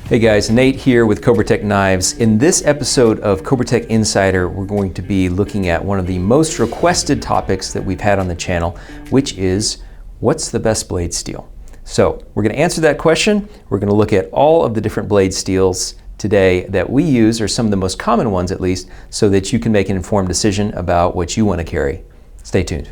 Hey guys, Nate here with Cobra Tech Knives. In this episode of Cobra Tech Insider, we're going to be looking at one of the most requested topics that we've had on the channel, which is what's the best blade steel? So we're going to answer that question. We're going to look at all of the different blade steels today that we use, or some of the most common ones at least, so that you can make an informed decision about what you want to carry. Stay tuned.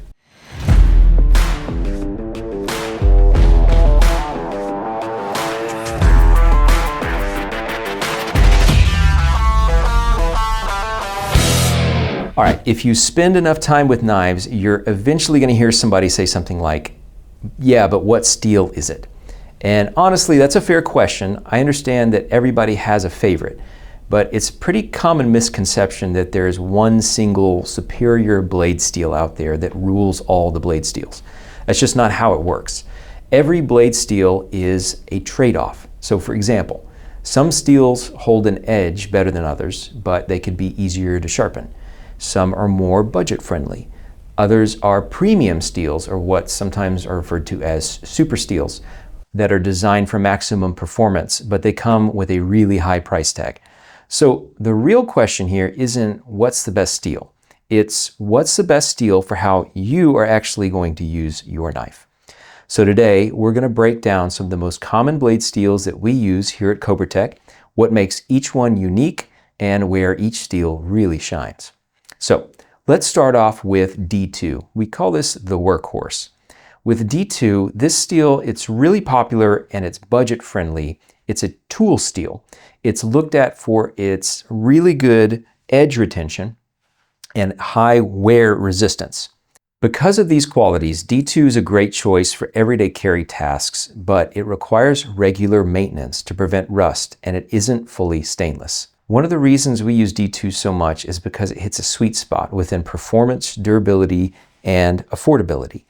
All right, if you spend enough time with knives, you're eventually going to hear somebody say something like, yeah, but what steel is it? And honestly, that's a fair question. I understand that everybody has a favorite, but it's a pretty common misconception that there's one single superior blade steel out there that rules all the blade steels. That's just not how it works. Every blade steel is a trade-off. So for example, some steels hold an edge better than others, but they could be easier to sharpen. Some are more budget friendly. Others are premium steels, or what sometimes are referred to as super steels, that are designed for maximum performance, but they come with a really high price tag. So the real question here isn't what's the best steel. It's what's the best steel for how you are actually going to use your knife. So today we're going to break down some of the most common blade steels that we use here at Cobra Tech, what makes each one unique, and where each steel really shines. So let's start off with D2. We call this the workhorse. With D2, this steel, it's really popular and it's budget friendly. It's a tool steel. It's looked at for its really good edge retention and high wear resistance. Because of these qualities, D2 is a great choice for everyday carry tasks, but it requires regular maintenance to prevent rust, and it isn't fully stainless. One of the reasons we use D2 so much is because it hits a sweet spot within performance, durability, and affordability.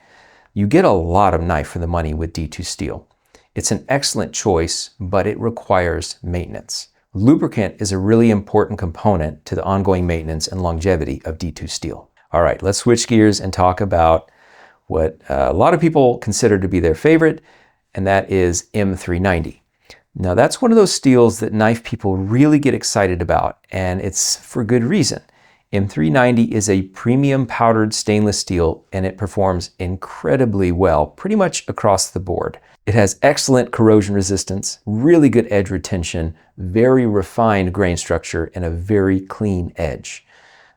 You get a lot of knife for the money with D2 steel. It's an excellent choice, but it requires maintenance. Lubricant is a really important component to the ongoing maintenance and longevity of D2 steel. All right, let's switch gears and talk about what a lot of people consider to be their favorite, and that is M390. Now that's one of those steels that knife people really get excited about, and it's for good reason. M390 is a premium powdered stainless steel, and it performs incredibly well pretty much across the board. It has excellent corrosion resistance, really good edge retention, very refined grain structure, and a very clean edge.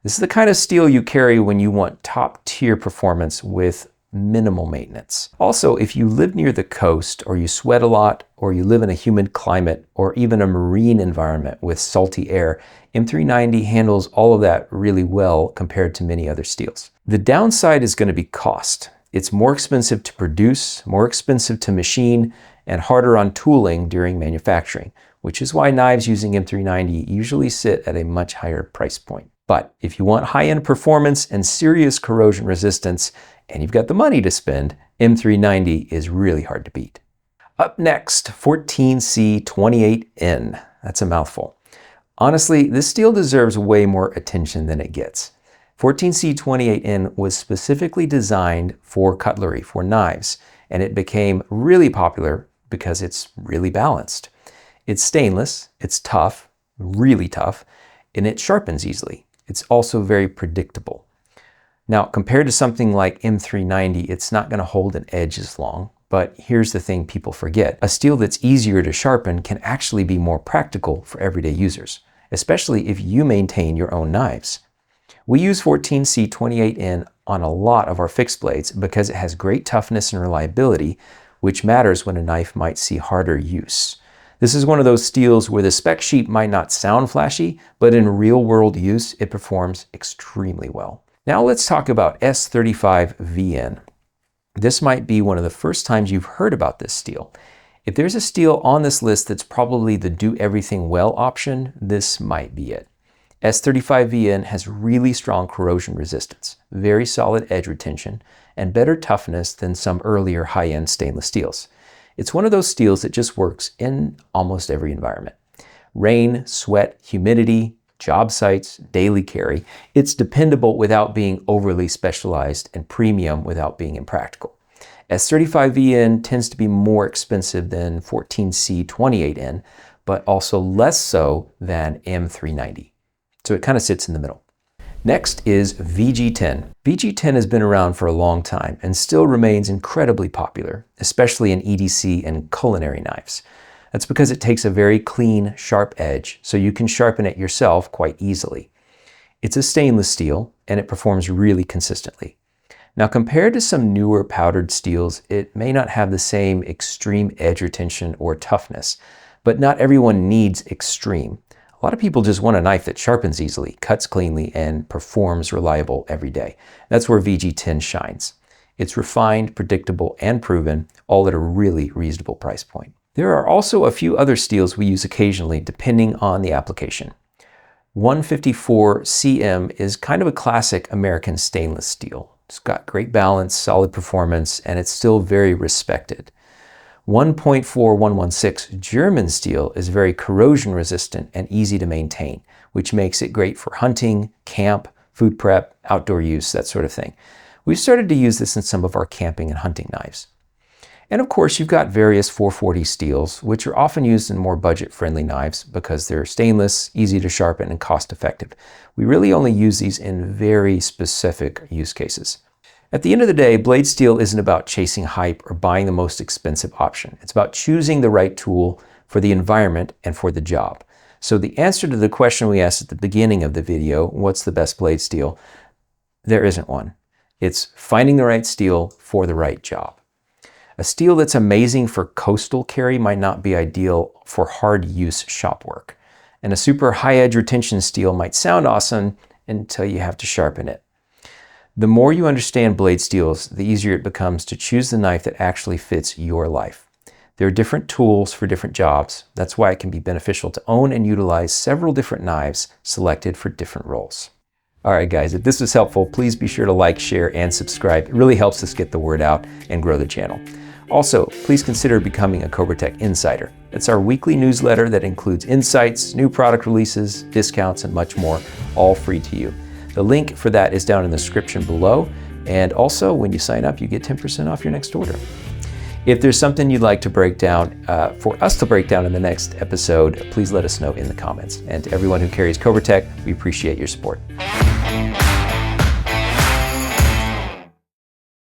This is the kind of steel you carry when you want top tier performance with minimal maintenance. Also, if you live near the coast, or you sweat a lot, or you live in a humid climate, or even a marine environment with salty air, M390 handles all of that really well compared to many other steels. The downside is going to be cost. It's more expensive to produce, more expensive to machine, and harder on tooling during manufacturing, which is why knives using M390 usually sit at a much higher price point. But if you want high-end performance and serious corrosion resistance, and you've got the money to spend, M390 is really hard to beat. Up next, 14C28N. That's a mouthful. Honestly, this steel deserves way more attention than it gets. 14C28N was specifically designed for cutlery, for knives, and it became really popular because it's really balanced. It's stainless, it's tough, really tough, and it sharpens easily. It's also very predictable. Now, compared to something like M390, it's not going to hold an edge as long, but here's the thing people forget. A steel that's easier to sharpen can actually be more practical for everyday users, especially if you maintain your own knives. We use 14C28N on a lot of our fixed blades because it has great toughness and reliability, which matters when a knife might see harder use. This is one of those steels where the spec sheet might not sound flashy, but in real-world use, it performs extremely well. Now let's talk about S35VN. This might be one of the first times you've heard about this steel. If there's a steel on this list that's probably the do everything well option, this might be it. S35VN has really strong corrosion resistance, very solid edge retention, and better toughness than some earlier high-end stainless steels. It's one of those steels that just works in almost every environment. Rain, sweat, humidity, job sites, daily carry. It's dependable without being overly specialized, and premium without being impractical. S35VN tends to be more expensive than 14C28N, but also less so than M390. So it kind of sits in the middle. Next is VG10. VG10 has been around for a long time and still remains incredibly popular, especially in EDC and culinary knives. That's because it takes a very clean, sharp edge, so you can sharpen it yourself quite easily. It's a stainless steel, and it performs really consistently. Now, compared to some newer powdered steels, it may not have the same extreme edge retention or toughness, but not everyone needs extreme. A lot of people just want a knife that sharpens easily, cuts cleanly, and performs reliable every day. That's where VG10 shines. It's refined, predictable, and proven, all at a really reasonable price point. There are also a few other steels we use occasionally, depending on the application. 154 CM is kind of a classic American stainless steel. It's got great balance, solid performance, and it's still very respected. 1.4116 German steel is very corrosion resistant and easy to maintain, which makes it great for hunting, camp, food prep, outdoor use, that sort of thing. We've started to use this in some of our camping and hunting knives. And of course, you've got various 440 steels, which are often used in more budget-friendly knives because they're stainless, easy to sharpen, and cost-effective. We really only use these in very specific use cases. At the end of the day, blade steel isn't about chasing hype or buying the most expensive option. It's about choosing the right tool for the environment and for the job. So the answer to the question we asked at the beginning of the video, what's the best blade steel? There isn't one. It's finding the right steel for the right job. A steel that's amazing for coastal carry might not be ideal for hard use shop work. And a super high edge retention steel might sound awesome until you have to sharpen it. The more you understand blade steels, the easier it becomes to choose the knife that actually fits your life. There are different tools for different jobs. That's why it can be beneficial to own and utilize several different knives selected for different roles. All right, guys, if this was helpful, please be sure to like, share, and subscribe. It really helps us get the word out and grow the channel. Also, please consider becoming a Cobra Tech Insider. It's our weekly newsletter that includes insights, new product releases, discounts, and much more, all free to you. The link for that is down in the description below. And also, when you sign up, you get 10% off your next order. If there's something you'd like to break down, for us to break down in the next episode, please let us know in the comments. And to everyone who carries Cobra Tech, we appreciate your support.